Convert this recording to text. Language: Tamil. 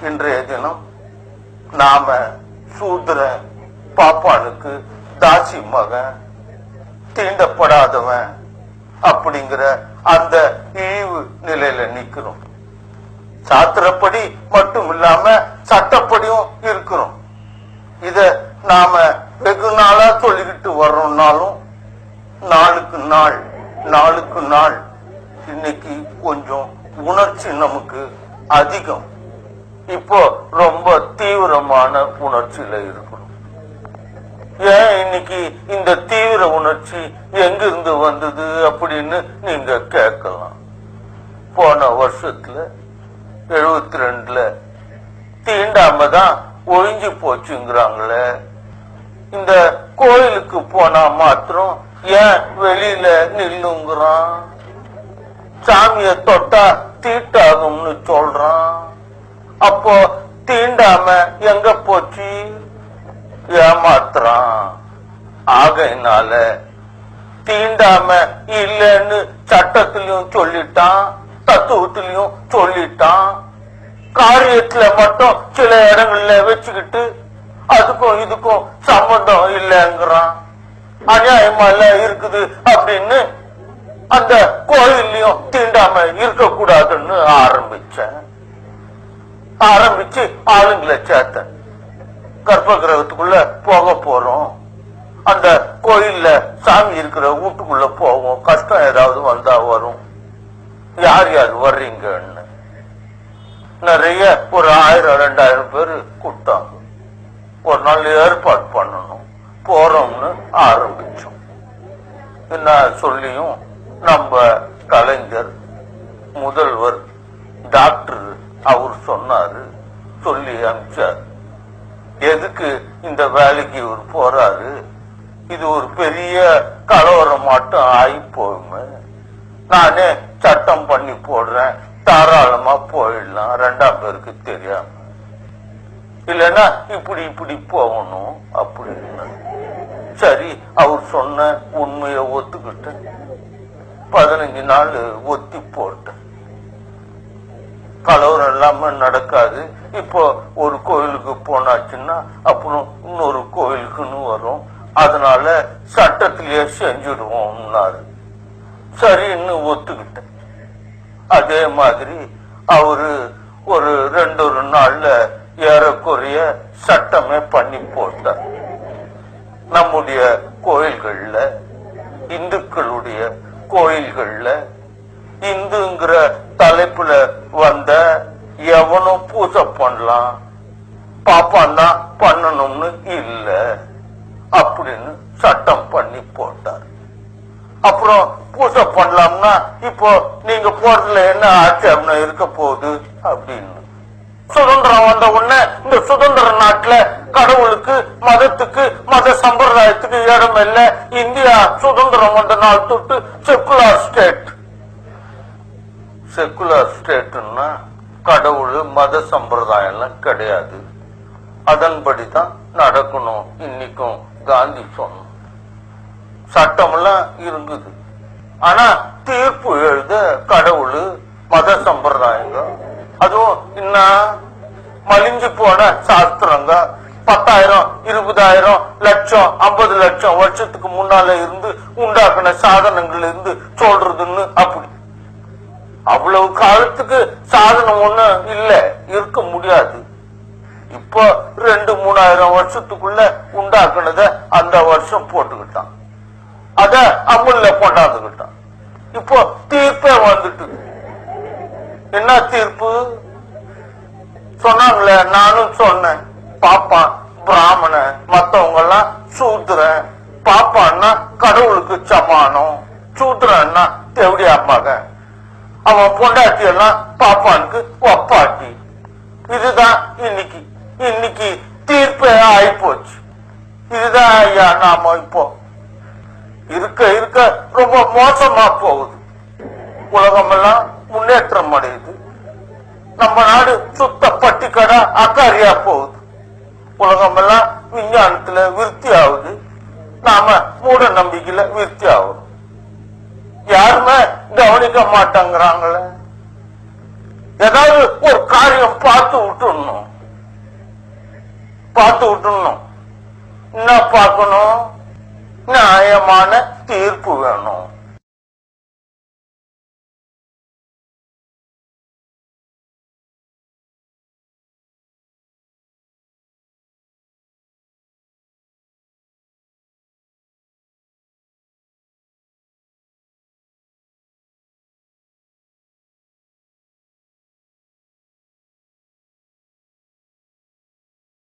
இன்றைய தினம் நாம சூத்திர பாப்பானுக்கு தாசி மகன் தீண்டப்படாதவன் அப்படிங்கிற அந்த இழிவு நிலையில நிக்கிறோம். சாத்திரப்படி மட்டும் இல்லாம சட்டப்படியும் இருக்கிறோம். இத நாம வெகு நாளா சொல்லிக்கிட்டு வர்றோம்னாலும் நாளுக்கு நாள் இன்னைக்கு கொஞ்சம் உணர்ச்சி நமக்கு அதிகம். இப்போ ரொம்ப தீவிரமான உணர்ச்சியில இருக்கிறோம். ஏன் இன்னைக்கு இந்த தீவிர உணர்ச்சி எங்கிருந்து வந்தது அப்படின்னு நீங்க கேட்கலாம். போன வருஷத்துல 72ல தீண்டாம தான் ஒழிஞ்சு போச்சுங்கிறாங்களே. இந்த கோயிலுக்கு போனா மாத்திரம் ஏன் வெளியில நில்லுங்கிறான். சாமிய தொட்டா தீட்டாகும்னு சொல்றான். அப்போ தீண்டாம எங்க போச்சு? ஏமாத்துறான். ஆகையினால தீண்டாம இல்லைன்னு சட்டத்திலையும் சொல்லிட்டான், தத்துவத்திலையும் சொல்லிட்டான். காரியத்துல மட்டும் சில இடங்கள்ல வச்சுக்கிட்டு அதுக்கும் இதுக்கும் சம்பந்தம் இல்லைங்கிறான். அநியாயமால இருக்குது அப்படின்னு அந்த கோயிலையும் தீண்டாம இருக்க கூடாதுன்னு ஆரம்பிச்சு ஆளுங்களை சேர்த்தேன். கர்ப்ப கிரகத்துக்குள்ள போக போறோம். அந்த கோயில்ல சாமி இருக்கிற வீட்டுக்குள்ள போவோம். கஷ்டம் ஏதாவது வந்தா வரும். யார் யார் வர்றீங்கன்னு நிறைய ஒரு 1000-2000 பேரு கூட்டாங்க. ஒரு நாள் ஏற்பாடு பண்ணணும். போறோம்னு ஆரம்பிச்சோம். என்ன சொல்லியும் நம்ம கலைஞர் முதல்வர் டாக்டர் அவர் சொன்னாரு, சொல்லி அனுப்பிச்சாரு. எதுக்கு இந்த வேலைக்கு இவர் போறாரு? இது ஒரு பெரிய கலவரம் மட்டும் ஆகி போகுமே. நானே சட்டம் பண்ணி போடுறேன், தாராளமா போயிடலாம் 2ஆம் பேருக்கு தெரியாம. இல்லைன்னா இப்படி போகணும் அப்படின்னு. சரி, அவர் சொன்ன உண்மையை ஒத்துக்கிட்டேன். 15 நாள் ஒத்தி போட்டேன். கலவரம் இல்லாம நடக்காது. இப்போ ஒரு கோயிலுக்கு போனாச்சுன்னா அப்புறம் இன்னொரு கோயிலுக்குன்னு வரும். அதனால சட்டத்திலேயே செஞ்சிடுவோம்னாரு. சரின்னு ஒத்துக்கிட்டேன். அதே மாதிரி அவரு ஒரு 2 நாள்ல ஏறக்குறைய சட்டமே பண்ணி போட்டார். நம்முடைய கோயில்கள்ல, இந்துக்களுடைய கோயில்கள்ல இந்துங்கிற தலைப்புல வந்த எவனும் பூஜை பண்ணலாம், பாப்பான் தான் பண்ணணும்னு இல்ல அப்படின்னு சட்டம் பண்ணி போட்டார். அப்புறம் பூஜை பண்ணலாம்னா இப்போ நீங்க போறதுல என்ன ஆட்சேபனை இருக்க போகுது அப்படின்னு. சுதந்திரம் வந்த உடனே இந்த சுதந்திர நாட்டுல கடவுளுக்கு, மதத்துக்கு, மத சம்பிரதாயத்துக்கு இடம் இல்லை. இந்தியா சுதந்திரம் வந்த நாள் தொட்டு செக்குலர் ஸ்டேட். செக்குலர் ஸ்டேட்னா கடவுள் மத சம்பிரதாயம் எல்லாம் கிடையாது. அதன்படிதான் நடக்கணும். இன்னைக்கும் காந்தி சொன்ன சட்டம் எல்லாம் இருந்தது. ஆனா தீர்ப்பு எழுத கடவுள், மத சம்பிரதாயங்க, அதுவும் இன்னும் மலிஞ்சு போன சாஸ்திரங்க 10,000, 20,000, லட்சம், 50 லட்சம் வருஷத்துக்கு முன்னால இருந்து உண்டாக்குன சாதனங்கள் இருந்து சொல்றதுன்னு அப்படி. அவ்வளவு காலத்துக்கு சாதனம் ஒண்ணு இல்ல, இருக்க முடியாது. இப்போ 2-3,000 வருஷத்துக்குள்ள உண்டாக்குனத அந்த வருஷம் போட்டுக்கிட்டான். அத அமுல்ல கொண்டாந்துகிட்டான். இப்போ தீர்ப்பே வந்துட்டு. என்ன தீர்ப்பு சொன்னாங்களே? நானும் சொன்னேன். பாப்பான் பிராமண, மத்தவங்க எல்லாம் சூத்திரன். பாப்பான்னா கடவுளுக்கு சமானம், சூத்திரன்னா தேவடியா மகன். அவன் பொண்டாட்டி எல்லாம் பாப்பானுக்கு ஒப்பாட்டி. இதுதான் இன்னைக்கு தீர்ப்பே ஆகி போச்சு. இதுதான் ஐயா நாம இப்போ இருக்க ரொம்ப மோசமா போகுது. உலகமெல்லாம் முன்னேற்றம் அடையுது. நம்ம நாடு சுத்த பட்டிக்கடா அக்காரியா போகுது. உலகமெல்லாம் விஞ்ஞானத்துல விருத்தி ஆகுது. நாம மூட நம்பிக்கையில விருத்தி ஆகும். யாருமே கவனிக்க மாட்டேங்கிறாங்களே. ஏதாவது ஒரு காரியம் பார்த்து விட்டுடணும். என்ன பார்க்கணும்? நியாயமான தீர்ப்பு வேணும்.